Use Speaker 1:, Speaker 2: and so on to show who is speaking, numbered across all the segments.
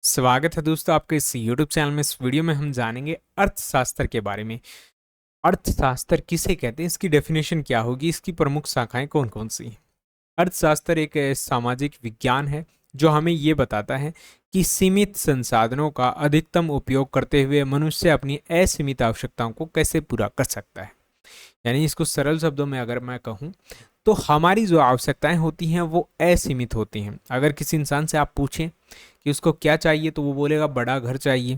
Speaker 1: स्वागत है दोस्तों आपके इस YouTube चैनल में। इस वीडियो में हम जानेंगे अर्थशास्त्र के बारे में। अर्थशास्त्र किसे कहते हैं, इसकी डेफिनेशन क्या होगी, इसकी प्रमुख शाखाएं कौन कौन सी हैं। अर्थशास्त्र एक सामाजिक विज्ञान है जो हमें ये बताता है कि सीमित संसाधनों का अधिकतम उपयोग करते हुए मनुष्य अपनी असीमित आवश्यकताओं को कैसे पूरा कर सकता है। यानी इसको सरल शब्दों में अगर मैं कहूँ तो हमारी जो आवश्यकताएं होती हैं वो असीमित होती हैं। अगर किसी इंसान से आप पूछें कि उसको क्या चाहिए तो वो बोलेगा बड़ा घर चाहिए,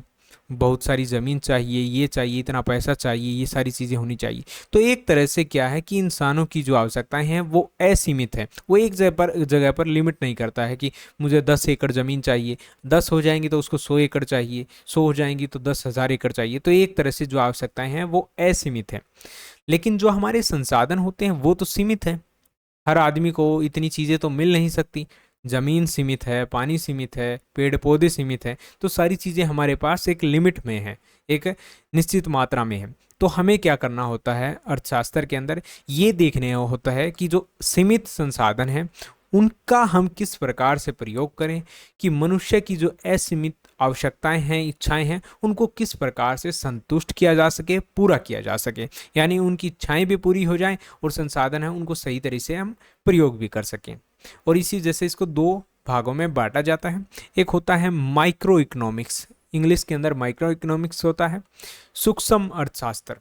Speaker 1: बहुत सारी ज़मीन चाहिए, ये चाहिए, इतना पैसा चाहिए, ये सारी चीज़ें होनी चाहिए। तो एक तरह से क्या है कि इंसानों की जो आवश्यकताएं हैं वो असीमित है। वो एक जगह पर लिमिट नहीं करता है कि मुझे 10 एकड़ ज़मीन चाहिए, 10 हो जाएंगी तो उसको 100 एकड़ चाहिए, 100 हो जाएंगी तो 10,000 एकड़ चाहिए। तो एक तरह से जो आवश्यकताएं हैं वो असीमित है। लेकिन जो हमारे संसाधन होते हैं वो तो सीमित है। हर आदमी को इतनी चीज़ें तो मिल नहीं सकती। ज़मीन सीमित है, पानी सीमित है, पेड़ पौधे सीमित हैं, तो सारी चीज़ें हमारे पास एक लिमिट में है, एक निश्चित मात्रा में है। तो हमें क्या करना होता है अर्थशास्त्र के अंदर, ये देखने होता है कि जो सीमित संसाधन हैं उनका हम किस प्रकार से प्रयोग करें कि मनुष्य की जो असीमित आवश्यकताएं हैं, इच्छाएं हैं, उनको किस प्रकार से संतुष्ट किया जा सके, पूरा किया जा सके। यानी उनकी इच्छाएं भी पूरी हो जाएं और संसाधन है उनको सही तरीके से हम प्रयोग भी कर सकें। और इसी जैसे इसको दो भागों में बांटा जाता है। एक होता है माइक्रो इकोनॉमिक्स, इंग्लिश के अंदर माइक्रो इकोनॉमिक्स होता है। सूक्ष्म अर्थशास्त्र,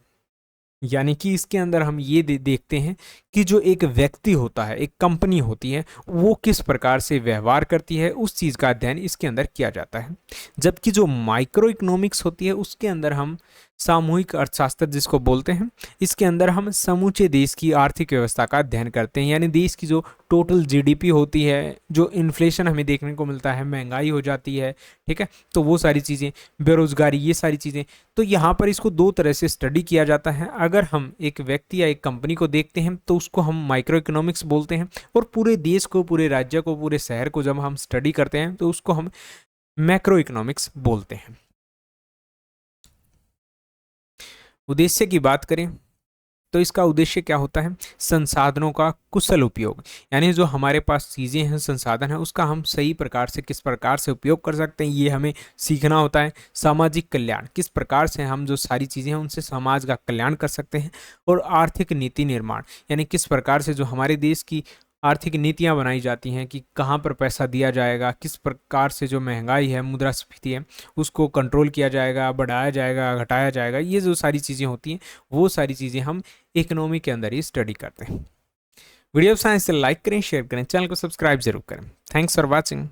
Speaker 1: यानी कि इसके अंदर हम ये देखते हैं कि जो एक व्यक्ति होता है, एक कंपनी होती है, वो किस प्रकार से व्यवहार करती है, उस चीज़ का अध्ययन इसके अंदर किया जाता है। जबकि जो माइक्रो इकोनॉमिक्स होती है उसके अंदर हम सामूहिक अर्थशास्त्र जिसको बोलते हैं, इसके अंदर हम समूचे देश की आर्थिक व्यवस्था का अध्ययन करते हैं। यानी देश की जो टोटल जीडीपी होती है, जो इन्फ्लेशन हमें देखने को मिलता है, महंगाई हो जाती है, ठीक है, तो वो सारी चीज़ें, बेरोजगारी, ये सारी चीज़ें। तो यहाँ पर इसको दो तरह से स्टडी किया जाता है। अगर हम एक व्यक्ति या एक कंपनी को देखते हैं तो उसको हम माइक्रो इकोनॉमिक्स बोलते हैं, और पूरे देश को, पूरे राज्य को, पूरे शहर को जब हम स्टडी करते हैं तो उसको हम मैक्रो इकोनॉमिक्स बोलते हैं। उद्देश्य की बात करें तो इसका उद्देश्य क्या होता है, संसाधनों का कुशल उपयोग। यानी जो हमारे पास चीज़ें हैं, संसाधन है, उसका हम सही प्रकार से किस प्रकार से उपयोग कर सकते हैं, ये हमें सीखना होता है। सामाजिक कल्याण, किस प्रकार से हम जो सारी चीज़ें हैं उनसे समाज का कल्याण कर सकते हैं। और आर्थिक नीति निर्माण, यानी किस प्रकार से जो हमारे देश की आर्थिक नीतियां बनाई जाती हैं कि कहाँ पर पैसा दिया जाएगा, किस प्रकार से जो महंगाई है, मुद्रास्फीति है, उसको कंट्रोल किया जाएगा, बढ़ाया जाएगा, घटाया जाएगा। ये जो सारी चीज़ें होती हैं वो सारी चीज़ें हम इकोनॉमी के अंदर ही स्टडी करते हैं। वीडियो साइंस से लाइक करें, शेयर करें, चैनल को सब्सक्राइब जरूर करें। Thanks for watching.